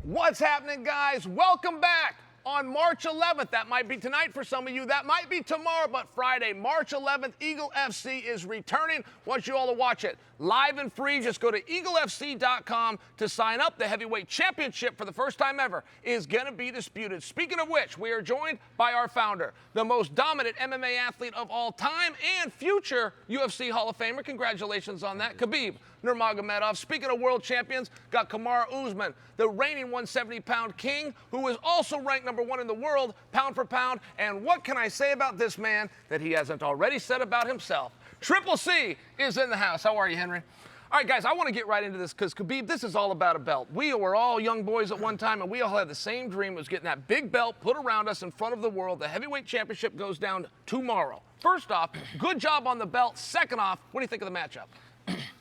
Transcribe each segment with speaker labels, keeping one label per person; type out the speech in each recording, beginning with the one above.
Speaker 1: What's happening, guys? Welcome back on March 11th. That might be tonight for some of you. That might be tomorrow, but Friday, March 11th, Eagle FC is returning. Want you all to watch it live and free. Just go to eaglefc.com to sign up. The heavyweight championship, for the first time ever, is going to be disputed. Speaking of which, we are joined by our founder, the most dominant MMA athlete of all time and future UFC Hall of Famer. Congratulations on that, Khabib Nurmagomedov. Speaking of world champions, got Kamaru Usman, the reigning 170-pound king, who is also ranked #1 in the world, pound for pound. And what can I say about this man that he hasn't already said about himself? Triple C is in the house. How are you, Henry? All right, guys, I want to get right into this because, Khabib, this is all about a belt. We were all young boys at one time, and we all had the same dream. It was getting that big belt put around us in front of the world. The heavyweight championship goes down tomorrow. First off, good job on the belt. Second off, what do you think of the matchup?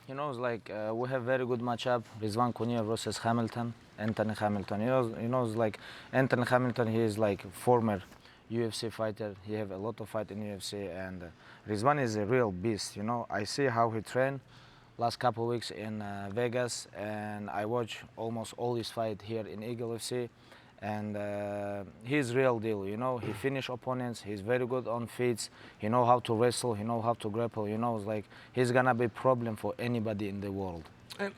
Speaker 2: You know, it's like we have very good matchup. Rizwan Konya versus Hamilton, Anthony Hamilton. You know, it's like Anthony Hamilton. He is like former UFC fighter. He have a lot of fight in UFC, and Rizwan is a real beast. You know, I see how he trained last couple of weeks in Vegas, and I watch almost all his fight here in Eagle FC. And he's real deal, you know. He finish opponents. He's very good on feet. He know how to wrestle. He know how to grapple. You know, it's like he's gonna be a problem for anybody in the world.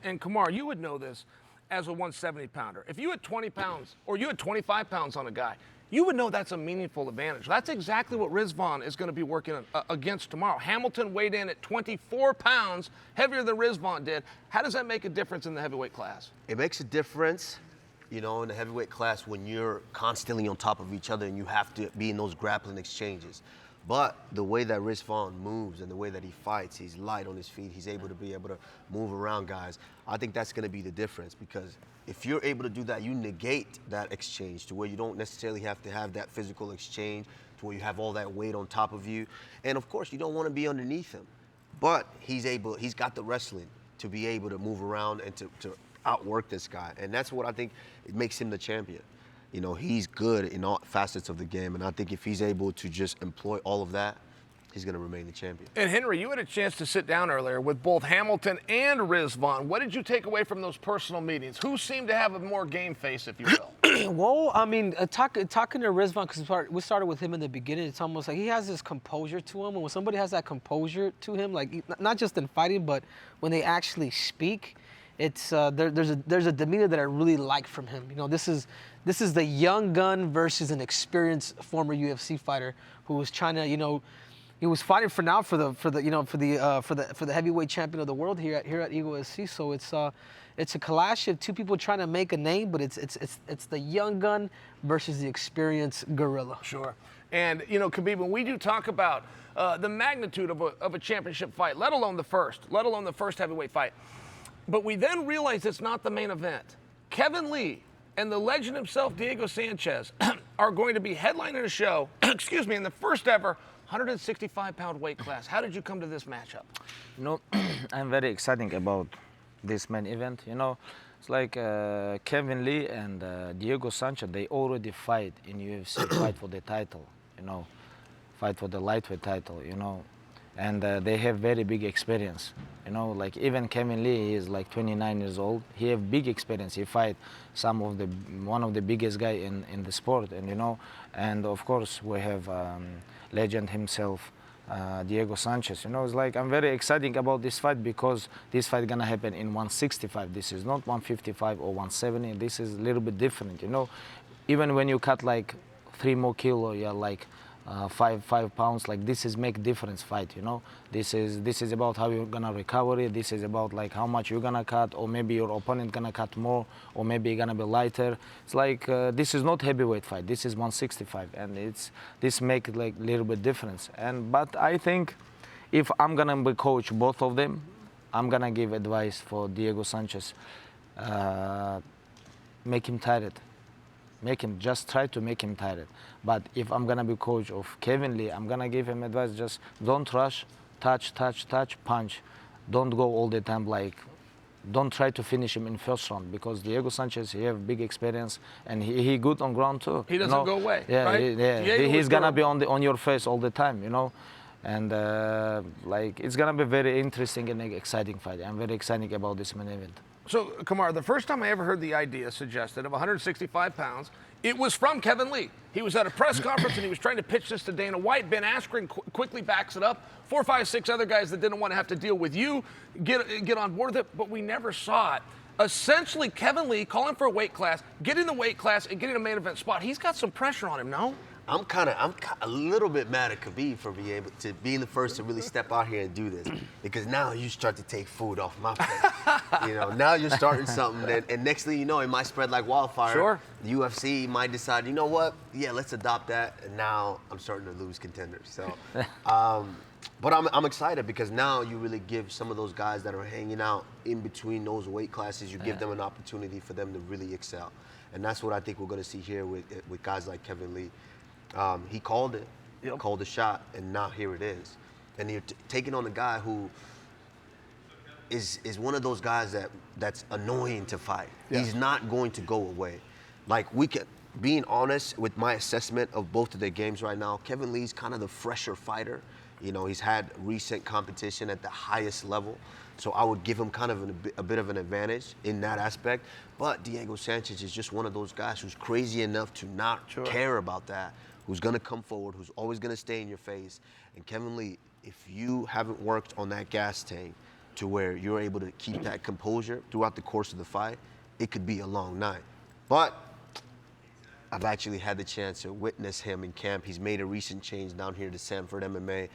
Speaker 1: And Kamar, you would know this as a 170-pounder. If you had 20 pounds or you had 25 pounds on a guy, you would know that's a meaningful advantage. That's exactly what Rizvan is going to be working against tomorrow. Hamilton weighed in at 24 pounds, heavier than Rizvan did. How does that make a difference in the heavyweight class?
Speaker 3: It makes a difference, you know, in the heavyweight class when you're constantly on top of each other and you have to be in those grappling exchanges. But the way that Rizvan moves and the way that he fights, he's light on his feet, he's able to move around guys. I think that's going to be the difference, because if you're able to do that, you negate that exchange to where you don't necessarily have to have that physical exchange, to where you have all that weight on top of you. And of course, you don't want to be underneath him. But he's got the wrestling to be able to move around and to outwork this guy. And that's what I think it makes him the champion. You know, he's good in all facets of the game, and I think if he's able to just employ all of that, he's going to remain the champion.
Speaker 1: And Henry, you had a chance to sit down earlier with both Hamilton and Rizvan. What did you take away from those personal meetings? Who seemed to have a more game face, if you will?
Speaker 4: Well, I mean, talking to Rizvan, because we started with him in the beginning, it's almost like he has this composure to him. And when somebody has that composure to him, like not just in fighting, but when they actually speak, it's there's a demeanor that I really like from him. You know, this is the young gun versus an experienced former UFC fighter who was trying to, you know, he was fighting for the heavyweight champion of the world here at Eagle FC. So it's a clash of two people trying to make a name, but it's the young gun versus the experienced gorilla.
Speaker 1: Sure. And you know, Khabib, when we do talk about the magnitude of a championship fight, let alone the first heavyweight fight, but we then realize it's not the main event. Kevin Lee and the legend himself, Diego Sanchez, are going to be headlining a show, excuse me, in the first ever 165-pound weight class. How did you come to this matchup?
Speaker 2: You know, I'm very excited about this main event. You know, it's like Kevin Lee and Diego Sanchez, they already fight in UFC, fight for the title, you know, fight for the lightweight title, you know. And they have very big experience, you know, like even Kevin Lee, he is like 29 years old. He have big experience. He fight one of the biggest guy in the sport, and you know, and of course we have legend himself, Diego Sanchez. You know, it's like I'm very excited about this fight because this fight gonna happen in 165. This is not 155 or 170. This is a little bit different, you know. Even when you cut like 3 more kilo, you're like 5 pounds, like this is make difference fight, you know. This is about how you're gonna recover it. This is about like how much you're gonna cut, or maybe your opponent gonna cut more, or maybe you're gonna be lighter. It's like this is not heavyweight fight. This is 165, and this make like little bit difference. But I think if I'm gonna be coach both of them, I'm gonna give advice for Diego Sanchez. Make him tired. Just try to make him tired. But if I'm gonna be coach of Kevin Lee, I'm gonna give him advice, just don't rush, touch, punch. Don't go all the time, like, don't try to finish him in first round, because Diego Sanchez, he have big experience, and he good on ground too.
Speaker 1: He doesn't go away,
Speaker 2: yeah,
Speaker 1: right?
Speaker 2: He's gonna be on your face all the time, you know. And like, it's gonna be very interesting and exciting fight. I'm very excited about this main event.
Speaker 1: So, Kamaru, the first time I ever heard the idea suggested of 165 pounds, it was from Kevin Lee. He was at a press conference and he was trying to pitch this to Dana White. Ben Askren quickly backs it up. 4, 5, 6 other guys that didn't want to have to deal with you get on board with it, but we never saw it. Essentially, Kevin Lee calling for a weight class, getting the weight class, and getting a main event spot. He's got some pressure on him, no?
Speaker 3: I'm a little bit mad at Khabib for being the first to really step out here and do this, because now you start to take food off my plate. You know, now you're starting something and next thing you know, it might spread like wildfire.
Speaker 1: Sure.
Speaker 3: The UFC might decide, you know what? Yeah, let's adopt that. And now I'm starting to lose contenders. So, but I'm excited because now you really give some of those guys that are hanging out in between those weight classes, you give them an opportunity for them to really excel. And that's what I think we're going to see here with guys like Kevin Lee. He called it, called the shot, and now here it is. And you're taking on a guy who is one of those guys that's annoying to fight. Yeah. He's not going to go away. Like, being honest with my assessment of both of their games right now, Kevin Lee's kind of the fresher fighter. You know, he's had recent competition at the highest level. So I would give him kind of a bit of an advantage in that aspect. But Diego Sanchez is just one of those guys who's crazy enough to not care about that, who's going to come forward, who's always going to stay in your face. And Kevin Lee, if you haven't worked on that gas tank to where you're able to keep that composure throughout the course of the fight, it could be a long night. But I've actually had the chance to witness him in camp. He's made a recent change down here to Sanford MMA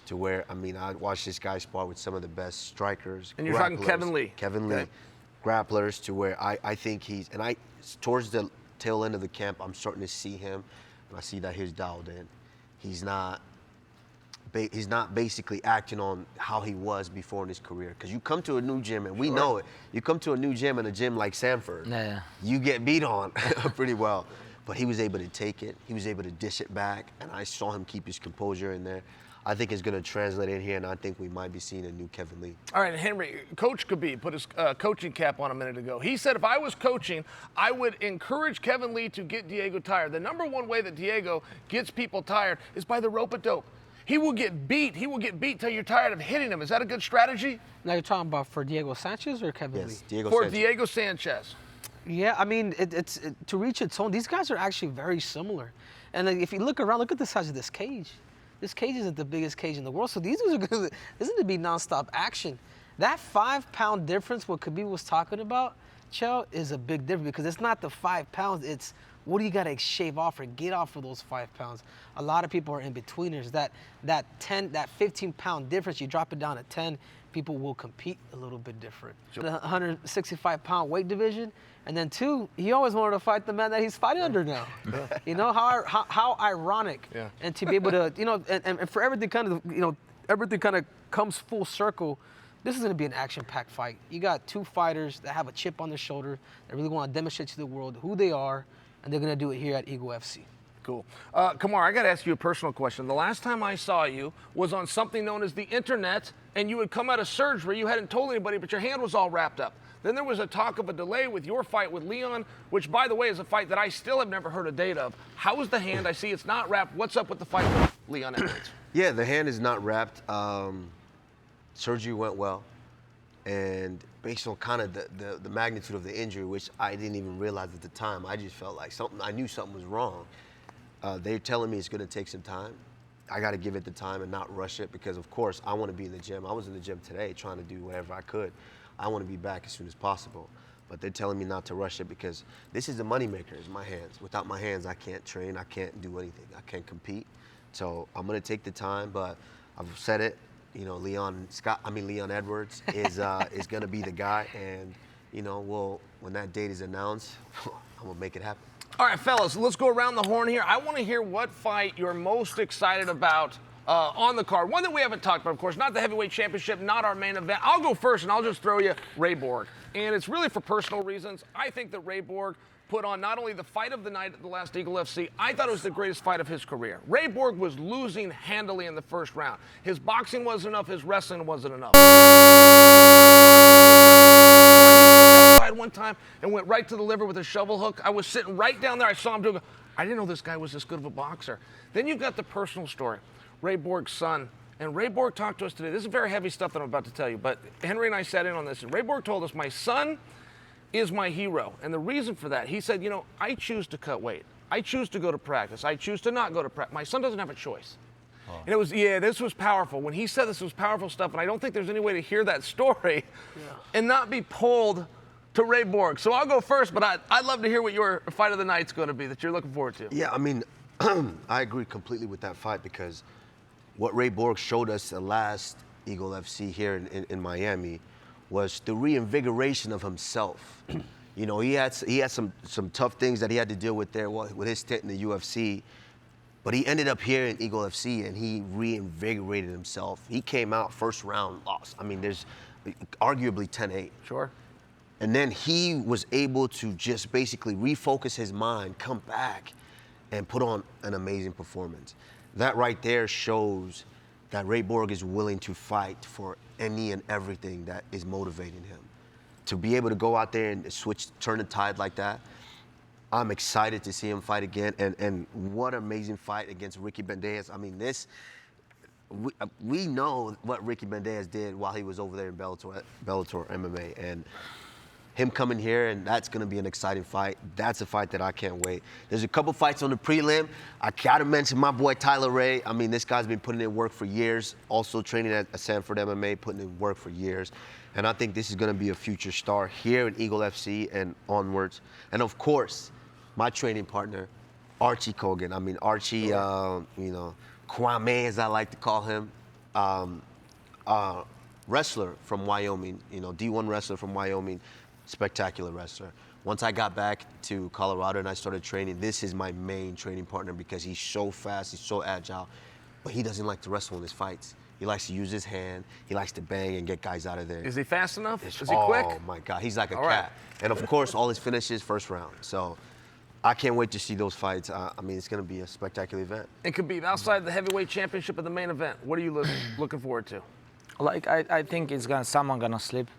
Speaker 3: to where, I mean, I watched this guy spar with some of the best strikers.
Speaker 1: And you're talking Kevin Lee.
Speaker 3: Kevin Lee. Grapplers to where I think towards the tail end of the camp, I'm starting to see him, and I see that he's dialed in. He's not basically acting on how he was before in his career. Because you come to a new gym, and we know it. You come to a new gym, and a gym like Sanford, you get beat on pretty well. But he was able to take it. He was able to dish it back, and I saw him keep his composure in there. I think it's going to translate in here, and I think we might be seeing a new Kevin Lee.
Speaker 1: All right, Henry, Coach Khabib put his coaching cap on a minute ago. He said if I was coaching, I would encourage Kevin Lee to get Diego tired. The number one way that Diego gets people tired is by the rope-a-dope. He will get beat. He will get beat till you're tired of hitting him. Is that a good strategy?
Speaker 4: Now you're talking about for Diego Sanchez or Kevin Lee?
Speaker 1: Diego Sanchez.
Speaker 4: Yeah, I mean, to reach its own, these guys are actually very similar. And if you look around, look at the size of this cage. This cage isn't the biggest cage in the world, so these guys are going to be nonstop action. That 5-pound difference, what Khabib was talking about, Chael, is a big difference because it's not the 5 pounds, it's what do you got to shave off or get off for those 5 pounds. A lot of people are in betweeners. That 15-pound difference, you drop it down to 10, people will compete a little bit different. Sure. The 165-pound weight division, and then 2, he always wanted to fight the man that he's fighting under now. You know, how ironic. Yeah. And to be able to, you know, and for everything kind of, you know, everything kind of comes full circle. This is going to be an action-packed fight. You got 2 fighters that have a chip on their shoulder that really want to demonstrate to the world who they are, and they're going to do it here at Eagle FC.
Speaker 1: Cool. Kamaru, I got to ask you a personal question. The last time I saw you was on something known as the internet, and you had come out of surgery. You hadn't told anybody, but your hand was all wrapped up. Then there was a talk of a delay with your fight with Leon, which, by the way, is a fight that I still have never heard a date of. How is the hand? I see it's not wrapped. What's up with the fight with Leon Edwards?
Speaker 3: Yeah, the hand is not wrapped. Surgery went well. And based on kind of the magnitude of the injury, which I didn't even realize at the time, I just felt like I knew something was wrong. They're telling me it's going to take some time. I got to give it the time and not rush it because, of course, I want to be in the gym. I was in the gym today trying to do whatever I could. I want to be back as soon as possible. But they're telling me not to rush it because this is a moneymaker, is my hands. Without my hands, I can't train. I can't do anything. I can't compete. So I'm going to take the time, but I've said it. You know, Leon Edwards is going to be the guy. And, you know, when that date is announced, I'm going to make it happen.
Speaker 1: All right, fellas, let's go around the horn here. I want to hear what fight you're most excited about on the card. One that we haven't talked about, of course, not the heavyweight championship, not our main event. I'll go first, and I'll just throw you Ray Borg. And it's really for personal reasons. I think that Ray Borg put on not only the fight of the night at the last Eagle FC, I thought it was the greatest fight of his career. Ray Borg was losing handily in the first round. His boxing wasn't enough, his wrestling wasn't enough. One time and went right to the liver with a shovel hook. I was sitting right down there. I saw him doing it. I didn't know this guy was this good of a boxer. Then you've got the personal story. Ray Borg's son. And Ray Borg talked to us today. This is very heavy stuff that I'm about to tell you, but Henry and I sat in on this. And Ray Borg told us, my son is my hero. And the reason for that, he said, I choose to cut weight. I choose to go to practice. I choose to not go to practice. My son doesn't have a choice. And it was, this was powerful. When he said this was powerful stuff, and I don't think there's any way to hear that story and not be pulled to Ray Borg. So I'll go first, but I'd love to hear what your fight of the night's going to be that you're looking forward to.
Speaker 3: Yeah, I mean, I agree completely with that fight because what Ray Borg showed us the last Eagle FC here in Miami was the reinvigoration of himself. He had some tough things that he had to deal with there with his stint in the UFC. But he ended up here in Eagle FC, and he reinvigorated himself. He came out first round, lost. I mean, there's arguably 10-8.
Speaker 1: Sure.
Speaker 3: And then he was able to just basically refocus his mind, come back, and put on an amazing performance. That right there shows that Ray Borg is willing to fight for any and everything that is motivating him. To be able to go out there and turn the tide like that, I'm excited to see him fight again, and what an amazing fight against Ricky Bandejas. I mean, we know what Ricky Bandejas did while he was over there in Bellator MMA, and him coming here, and that's going to be an exciting fight. That's a fight that I can't wait. There's a couple fights on the prelim. I got to mention my boy Tyler Ray. I mean, this guy's been putting in work for years, also training at Sanford MMA, putting in work for years. And I think this is going to be a future star here in Eagle FC and onwards. And of course, my training partner, Archie Kogan. I mean, Archie, Kwame, as I like to call him, wrestler from Wyoming, D1 wrestler from Wyoming, spectacular wrestler. Once I got back to Colorado and I started training, this is my main training partner because he's so fast, he's so agile, but he doesn't like to wrestle in his fights. He likes to use his hand. He likes to bang and get guys out of there.
Speaker 1: Is he fast enough? Is he quick?
Speaker 3: Oh, my God. He's like a
Speaker 1: All
Speaker 3: cat.
Speaker 1: right.
Speaker 3: And, of course, all his finishes first round. So I can't wait to see those fights. I mean, it's going to be a spectacular event.
Speaker 1: And Khabib, outside the heavyweight championship of the main event, what are you looking forward to?
Speaker 2: Like I think someone gonna sleep.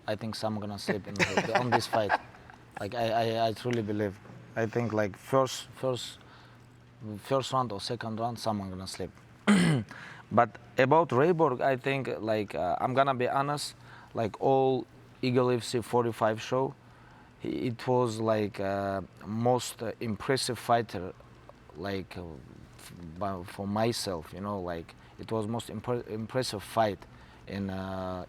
Speaker 2: I think someone gonna sleep on this fight. Like I truly believe. I think like first round or second round, someone gonna sleep. But about Ray Borg, I think like I'm gonna be honest. Like all Eagle FC 45 show, it was like most impressive fighter, like for myself. Like it was most impressive fight in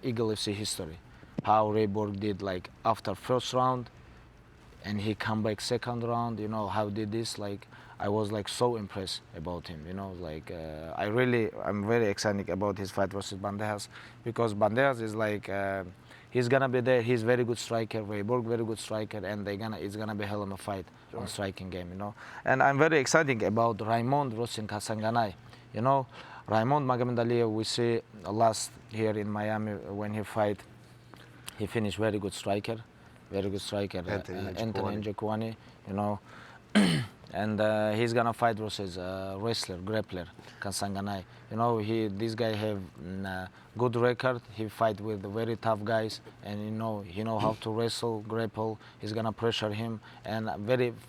Speaker 2: Eagle FC history. How Ray Borg did like after first round, and he come back second round. How did this? Like I was like so impressed about him. Like I'm very excited about his fight versus Bandejas because Bandejas is like he's gonna be there. He's very good striker. Ray Borg very good striker, and it's gonna be hell of a fight on striking game. And I'm very excited about Raymond Rosin Kasanganay. Raymond Magomedov, we see last here in Miami when he fight, he finished very good striker. Anthony Njokuani, and he's gonna fight versus wrestler, grappler, Kasanganay. This guy have good record. He fight with very tough guys, and he know how to wrestle, grapple. He's gonna pressure him, and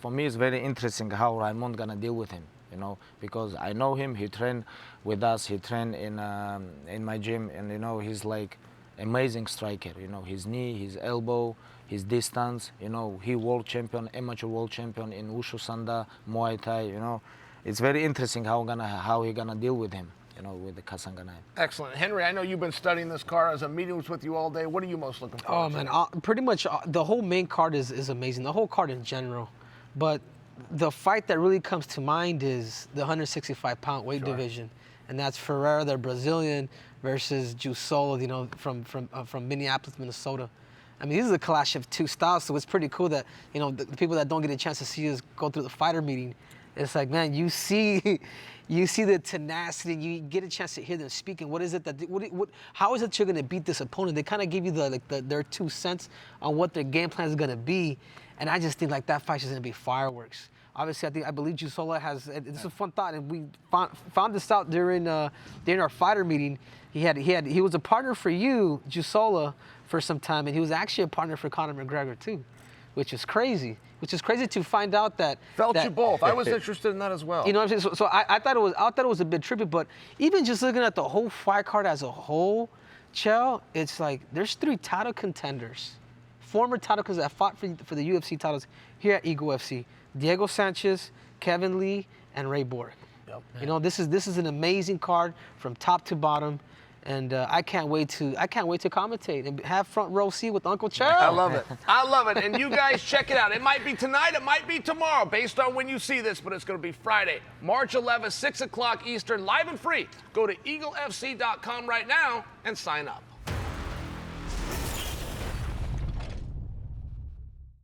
Speaker 2: for me it's very interesting how Raymond gonna deal with him. Because I know him. He trained with us. He trained in my gym, and he's like amazing striker. His knee, his elbow, his distance. He world champion, amateur world champion in Wushu Sanda, Muay Thai. It's very interesting how he gonna deal with him. With the Kasanganay.
Speaker 1: Excellent, Henry. I know you've been studying this card. As a meeting was with you all day. What are you most looking forward to?
Speaker 4: Oh man, pretty much the whole main card is amazing. The whole card in general, but the fight that really comes to mind is the 165-pound weight division, and that's Ferreira, the Brazilian, versus Jussola, from Minneapolis, Minnesota. I mean, this is a clash of two styles, so it's pretty cool that the people that don't get a chance to see us go through the fighter meeting. It's like, man, you see the tenacity. You get a chance to hear them speaking. What is it how is it you're gonna beat this opponent? They kind of give you their 2 cents on what their game plan is gonna be. And I just think like that fight is gonna be fireworks. Obviously, I believe Jussola has. It's a fun thought, and we found this out during our fighter meeting. He was a partner for you, Jussola, for some time, and he was actually a partner for Conor McGregor too, which is crazy. Which is crazy to find out that.
Speaker 1: You both. I was interested in that as well.
Speaker 4: What I'm saying? So I thought it was a bit trippy, but even just looking at the whole fight card as a whole, Chael, it's like there's 3 title contenders. former title because that fought for the UFC titles here at Eagle FC. Diego Sanchez, Kevin Lee, and Ray Borg.
Speaker 1: Yep.
Speaker 4: You know, this is an amazing card from top to bottom. And I can't wait to commentate and have front row seat with Uncle Chael.
Speaker 1: I love it. I love it. And you guys check it out. It might be tonight. It might be tomorrow based on when you see this, but it's going to be Friday, March 11th, 6 o'clock Eastern, live and free. Go to eaglefc.com right now and sign up.